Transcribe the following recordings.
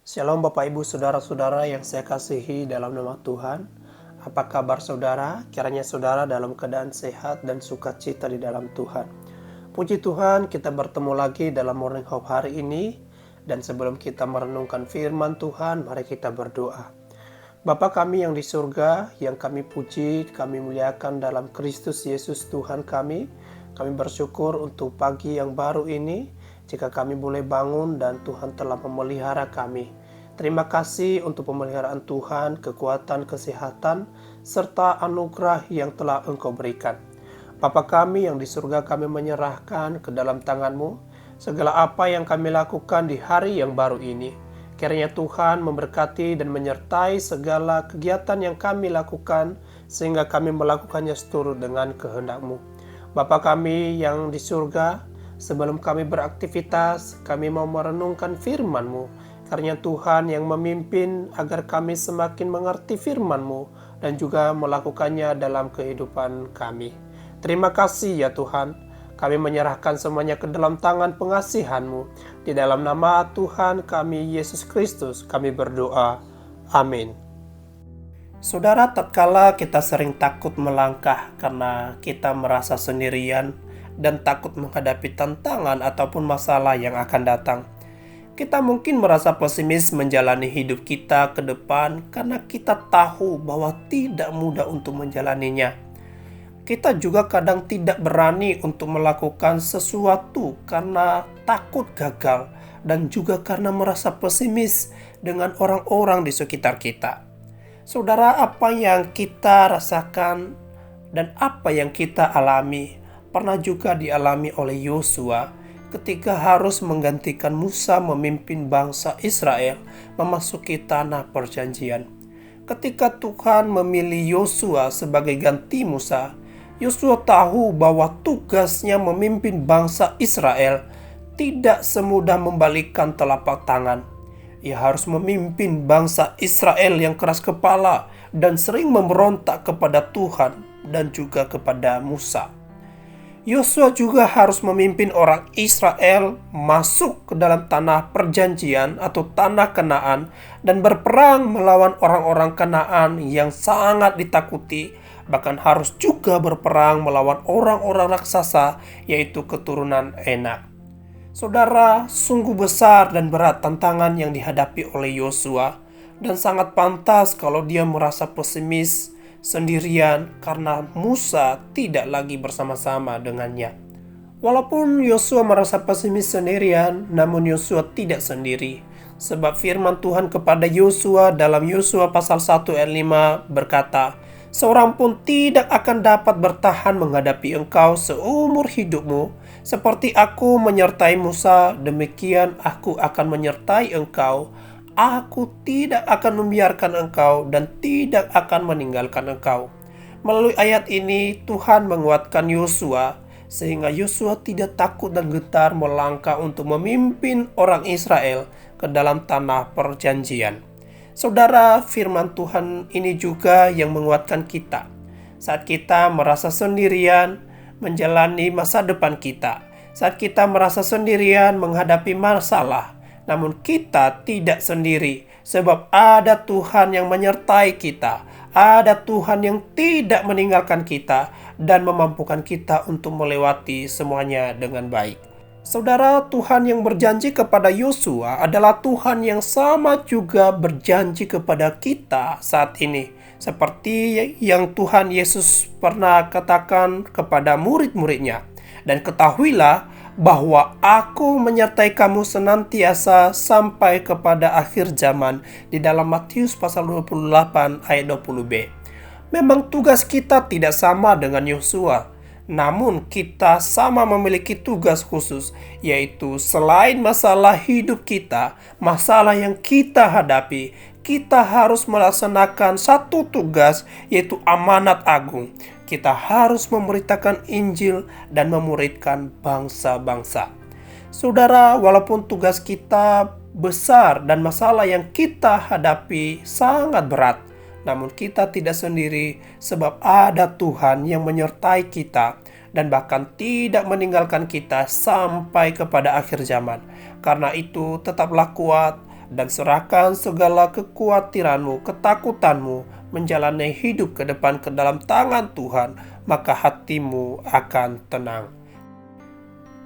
Shalom Bapak Ibu Saudara-saudara yang saya kasihi dalam nama Tuhan. Apa kabar saudara? Kiranya saudara dalam keadaan sehat dan sukacita di dalam Tuhan. Puji Tuhan, kita bertemu lagi dalam Morning Hope hari ini. Dan sebelum kita merenungkan firman Tuhan, mari kita berdoa. Bapa kami yang di surga, yang kami puji, kami muliakan dalam Kristus Yesus Tuhan kami. Kami bersyukur untuk pagi yang baru ini, jika kami boleh bangun dan Tuhan telah memelihara kami. Terima kasih untuk pemeliharaan Tuhan, kekuatan, kesehatan, serta anugerah yang telah Engkau berikan. Bapa kami yang di surga, kami menyerahkan ke dalam tangan-Mu segala apa yang kami lakukan di hari yang baru ini. Kiranya Tuhan memberkati dan menyertai segala kegiatan yang kami lakukan, sehingga kami melakukannya seturut dengan kehendak-Mu. Bapa kami yang di surga, sebelum kami beraktivitas, kami mau merenungkan firman-Mu. Karena Tuhan yang memimpin agar kami semakin mengerti firman-Mu dan juga melakukannya dalam kehidupan kami. Terima kasih ya Tuhan. Kami menyerahkan semuanya ke dalam tangan pengasihan-Mu. Di dalam nama Tuhan kami Yesus Kristus kami berdoa. Amin. Saudara, tatkala kita sering takut melangkah karena kita merasa sendirian dan takut menghadapi tantangan ataupun masalah yang akan datang, kita mungkin merasa pesimis menjalani hidup kita ke depan karena kita tahu bahwa tidak mudah untuk menjalaninya. Kita juga kadang tidak berani untuk melakukan sesuatu karena takut gagal dan juga karena merasa pesimis dengan orang-orang di sekitar kita. Saudara, apa yang kita rasakan dan apa yang kita alami pernah juga dialami oleh Yosua ketika harus menggantikan Musa memimpin bangsa Israel memasuki tanah perjanjian. Ketika Tuhan memilih Yosua sebagai ganti Musa, Yosua tahu bahwa tugasnya memimpin bangsa Israel tidak semudah membalikkan telapak tangan. Ia harus memimpin bangsa Israel yang keras kepala dan sering memberontak kepada Tuhan dan juga kepada Musa. Yosua juga harus memimpin orang Israel masuk ke dalam tanah perjanjian atau tanah Kanaan dan berperang melawan orang-orang Kanaan yang sangat ditakuti. Bahkan harus juga berperang melawan orang-orang raksasa, yaitu keturunan Enak. Saudara, sungguh besar dan berat tantangan yang dihadapi oleh Yosua, dan sangat pantas kalau dia merasa pesimis sendirian karena Musa tidak lagi bersama-sama dengannya. Walaupun Yosua merasa pesimis sendirian, namun Yosua tidak sendiri. Sebab firman Tuhan kepada Yosua dalam Yosua pasal 1 ayat 5 berkata, "Seorang pun tidak akan dapat bertahan menghadapi engkau seumur hidupmu. Seperti aku menyertai Musa, demikian aku akan menyertai engkau. Aku tidak akan membiarkan engkau dan tidak akan meninggalkan engkau." Melalui ayat ini, Tuhan menguatkan Yosua, sehingga Yosua tidak takut dan gentar melangkah untuk memimpin orang Israel ke dalam tanah perjanjian. Saudara, firman Tuhan ini juga yang menguatkan kita saat kita merasa sendirian menjalani masa depan kita, saat kita merasa sendirian menghadapi masalah. Namun kita tidak sendiri, sebab ada Tuhan yang menyertai kita, ada Tuhan yang tidak meninggalkan kita dan memampukan kita untuk melewati semuanya dengan baik. Saudara, Tuhan yang berjanji kepada Yosua adalah Tuhan yang sama juga berjanji kepada kita saat ini. Seperti yang Tuhan Yesus pernah katakan kepada murid-muridnya. Dan ketahuilah bahwa aku menyertai kamu senantiasa sampai kepada akhir zaman, di dalam Matius pasal 28 ayat 20b. Memang tugas kita tidak sama dengan Yosua. Namun kita sama memiliki tugas khusus, yaitu selain masalah hidup kita, masalah yang kita hadapi, kita harus melaksanakan satu tugas, yaitu amanat agung. Kita harus memberitakan Injil dan memuridkan bangsa-bangsa. Saudara, walaupun tugas kita besar dan masalah yang kita hadapi sangat berat, namun kita tidak sendiri, sebab ada Tuhan yang menyertai kita dan bahkan tidak meninggalkan kita sampai kepada akhir zaman. Karena itu tetaplah kuat, dan serahkan segala kekhawatiranmu, ketakutanmu, menjalani hidup ke depan ke dalam tangan Tuhan, maka hatimu akan tenang.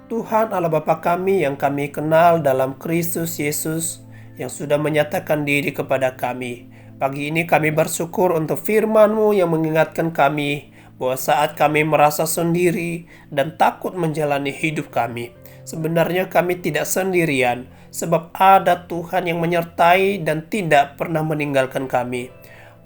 Tuhan Allah Bapa kami yang kami kenal dalam Kristus Yesus yang sudah menyatakan diri kepada kami. Pagi ini kami bersyukur untuk firman-Mu yang mengingatkan kami bahwa saat kami merasa sendiri dan takut menjalani hidup kami, sebenarnya kami tidak sendirian, sebab ada Tuhan yang menyertai dan tidak pernah meninggalkan kami.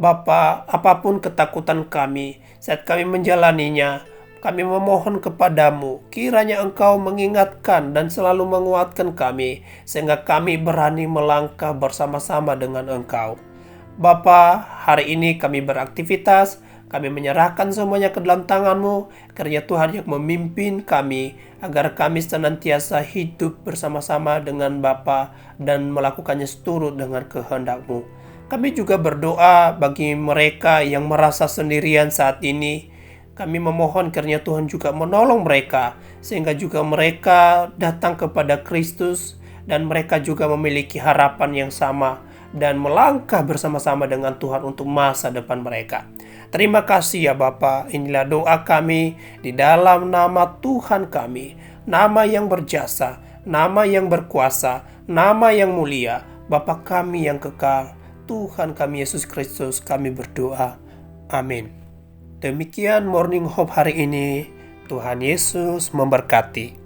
Bapa, apapun ketakutan kami saat kami menjalaninya, kami memohon kepadamu, kiranya Engkau mengingatkan dan selalu menguatkan kami, sehingga kami berani melangkah bersama-sama dengan Engkau. Bapa, hari ini kami beraktivitas, kami menyerahkan semuanya ke dalam tangan-Mu, kiranya Tuhan yang memimpin kami, agar kami senantiasa hidup bersama-sama dengan Bapa dan melakukannya seturut dengan kehendak-Mu. Kami juga berdoa bagi mereka yang merasa sendirian saat ini. Kami memohon kiranya Tuhan juga menolong mereka, sehingga juga mereka datang kepada Kristus dan mereka juga memiliki harapan yang sama dan melangkah bersama-sama dengan Tuhan untuk masa depan mereka. Terima kasih ya Bapa, inilah doa kami di dalam nama Tuhan kami, nama yang berjasa, nama yang berkuasa, nama yang mulia, Bapa kami yang kekal, Tuhan kami Yesus Kristus, kami berdoa. Amin. Demikian Morning Hope hari ini. Tuhan Yesus memberkati.